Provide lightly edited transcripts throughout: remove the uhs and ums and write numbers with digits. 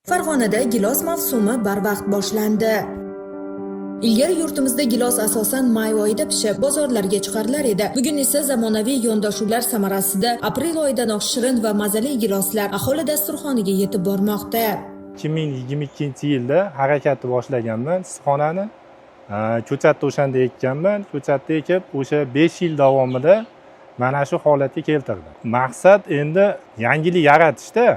Farg'onada gilos mavsumi barvaqt boshlandi. Ilgari yurtimizda gilos asosan may oyida pishib, bozorlarga chiqarilar edi. Bugun esa zamonaviy yondashuvlar samarasida aprel oyidanoq shirin va mazali giloslar aholi dasturxoniga yetib bormoqda. 2022-yilda harakatni boshlaganman issiqxonani. Ko'chatda o'shanda ekkanman. Ko'chatda ekib, o'sha 5 yil davomida mana shu holatga keltirdim. Maqsad endi yangilik yaratishda.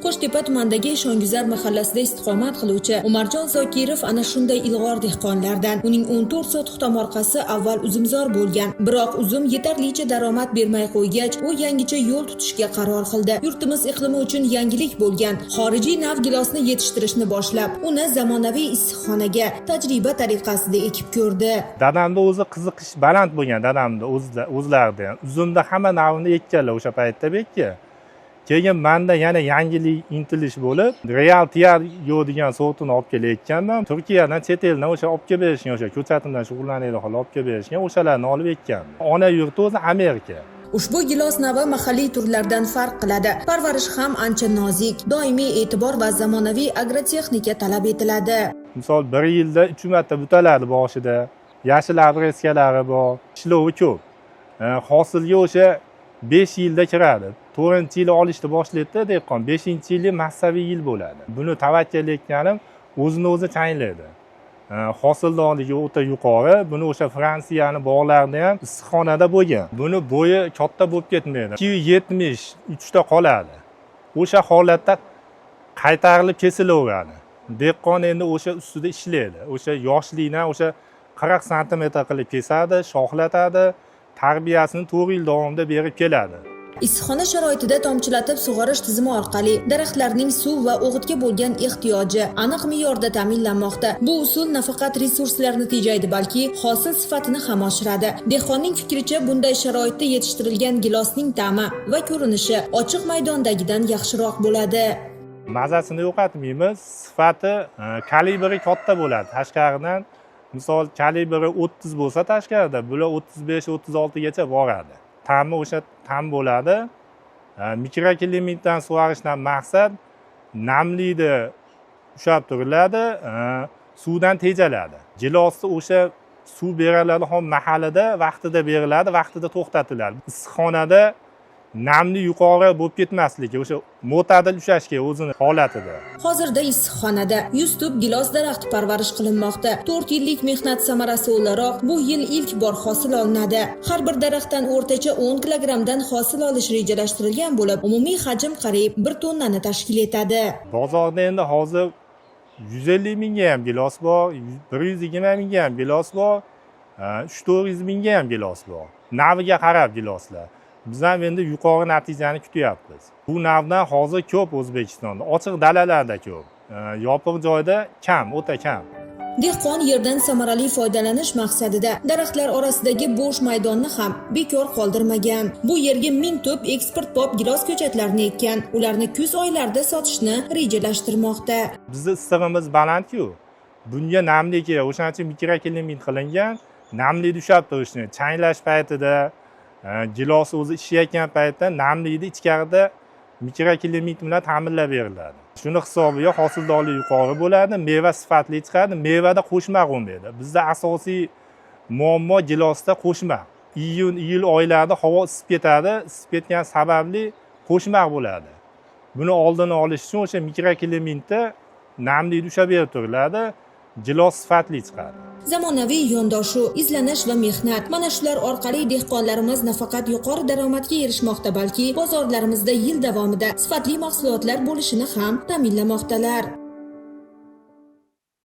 Qo'shtepa tumanidagi Shonguzar mahallasida istiqomat qiluvchi Umarjon Zokirov ana shunday ilg'or dehqonlardan. Uning 14 sotix tomorqasi avval uzumzor bo'lgan, biroq uzum yetarlicha daromad bermay qo'ygach, u yangicha yo'l tutishga qaror qildi. Yurtimiz iqlimi uchun yangilik bo'lgan xorijiy nav gilosni yetishtirishni boshlab, uni zamonaviy issiqxonaga tajriba tariqasida ekib ko'rdi. Dadamda o'zi qiziqish baland bo'lgan, dadamda o'zlarida. Uzumda hamma navini ekkanlar o'sha paytda bekka. Keyin menda yana yangilik intilish bo'lib, Real Tiago degan sortini olib kelayotganman. Turkiyadan, chet eldan o'sha olib kelib berishgan, o'sha ko'chatimdan shug'ullanayotgan holda olib kelib berishgan, o'shalarni olib ekkanman. Ona yurti o'zi Amerika. Ushbu gilos navi mahalliy turlardan farq qiladi. Parvarish ham ancha nozik, doimiy e'tibor va zamonaviy agrotexnika talab etiladi. Misol 1 yilda 3 marta butaladi boshida, yashil abreskalari bor, ishlovi ko'p. Hosilga o'sha 5 yilda kiradi. 4-yil olishni boshlaydi dehqon, 5-yili massaviy yil bo'ladi. Buni tavakkal ekkanim o'zini o'zi tayinlaydi. Hosildorligi o'ta yuqori. Buni o'sha Fransiyani bog'larida ham issiqxonada bo'lgan. Buni bo'yi katta bo'lib ketmaydi. 273 ta qoladi. O'sha holatda qaytarilib kesilaveradi. Dehqon endi o'sha ustida ishlaydi. O'sha yoshlikdan o'sha 40 sm qilib kesadi, shoxlatadi, tarbiyasini 4 yil davomida berib keladi. Issiqxona sharoitida tomchilatib sug'orish tizimi orqali daraxtlarning suv va o'g'itga bo'lgan ehtiyoji aniq me'yorda ta'minlanmoqda. Bu usul nafaqat resurslarni tejaydi, balki hosil sifatini ham oshiradi. Dehqonning fikricha, bunday sharoitda yetishtirilgan gilosning ta'mi va ko'rinishi ochiq maydondagidan yaxshiroq bo'ladi. Mazasini yo'qotmaymiz, sifati, kalibri katta bo'ladi. Tashqaridan misol kalibri 30 bo'lsa tashqarida, bular 35-36 gacha boradi. Ta'mi o'sha tam bo'ladi. Mikroklimatdan sug'orishdan maqsad namlikni ushlab turiladi, suvdan tejaladi. Gilosni o'sha suv beriladi ham mahallida, vaqtida beriladi, vaqtida to'xtatiladi. Issiqxonada namlik yuqori bo'lib ketmasligi, o'sha mo'tadil ushlashga o'zini holatida. Hozirda issiqxonada 100 tub gilos daraxti parvarish qilinmoqda. 4 yillik mehnat samarasi o'laroq bu yil ilk bor hosil olinadi. Har bir daraxtdan o'rtacha 10 kilogramdan hosil olish rejalashtirilgan bo'lib, umumiy hajm qariyb 1 tonnani tashkil etadi. Bozorda endi hozir 150 mingga ham gilos bor, 120 mingga ham gilos bor, 300-400 mingga ham gilos bor. Naviga qarab giloslar. Biz ham endi yuqori natijani kutyapmiz. Bu navdan hozir ko'p O'zbekistonda, ochiq dalalarda ko'p, yopiq joyda kam, o'ta kam. Dehqon yerdan samarali foydalanish maqsadida daraxtlar orasidagi bo'sh maydonni ham bekor qoldirmagan. Bu yerga 1000 tub eksportbop gilos ko'chatlarini ekkan. Ularni kuz oylarida sotishni rejalashtirmoqda. Bizning issig'imiz baland-ku. Bunga namlik kerak, o'shaning uchun mikroklimat qilingan. Namlikni ushlab turishni, changlash paytida, gilos o'zi ishlayotgan paytda namlikni ichkarida mikroklimat bilan ta'minlab beriladi. Shuni hisobiga hosildorlik yuqori bo'ladi, meva sifatli chiqadi, mevada qo'shmaq bo'lmaydi. Bizda asosiy muammo gilosda qo'shmaq. Iyun oylarida havo isib ketadi, isib ketgan sababli qo'shmaq bo'ladi. Buni oldini olish uchun o'sha mikroklimatda namlikni ushlab berib turiladi, gilos sifatli chiqadi. Zamonaviy yondashuv, izlanish va mehnat. Mana shular orqali dehqonlarimiz nafaqat yuqori daromadga erishmoqda, balki bozorlarimizda yil davomida sifatli mahsulotlar bo'lishini ham ta'minlamoqdalar.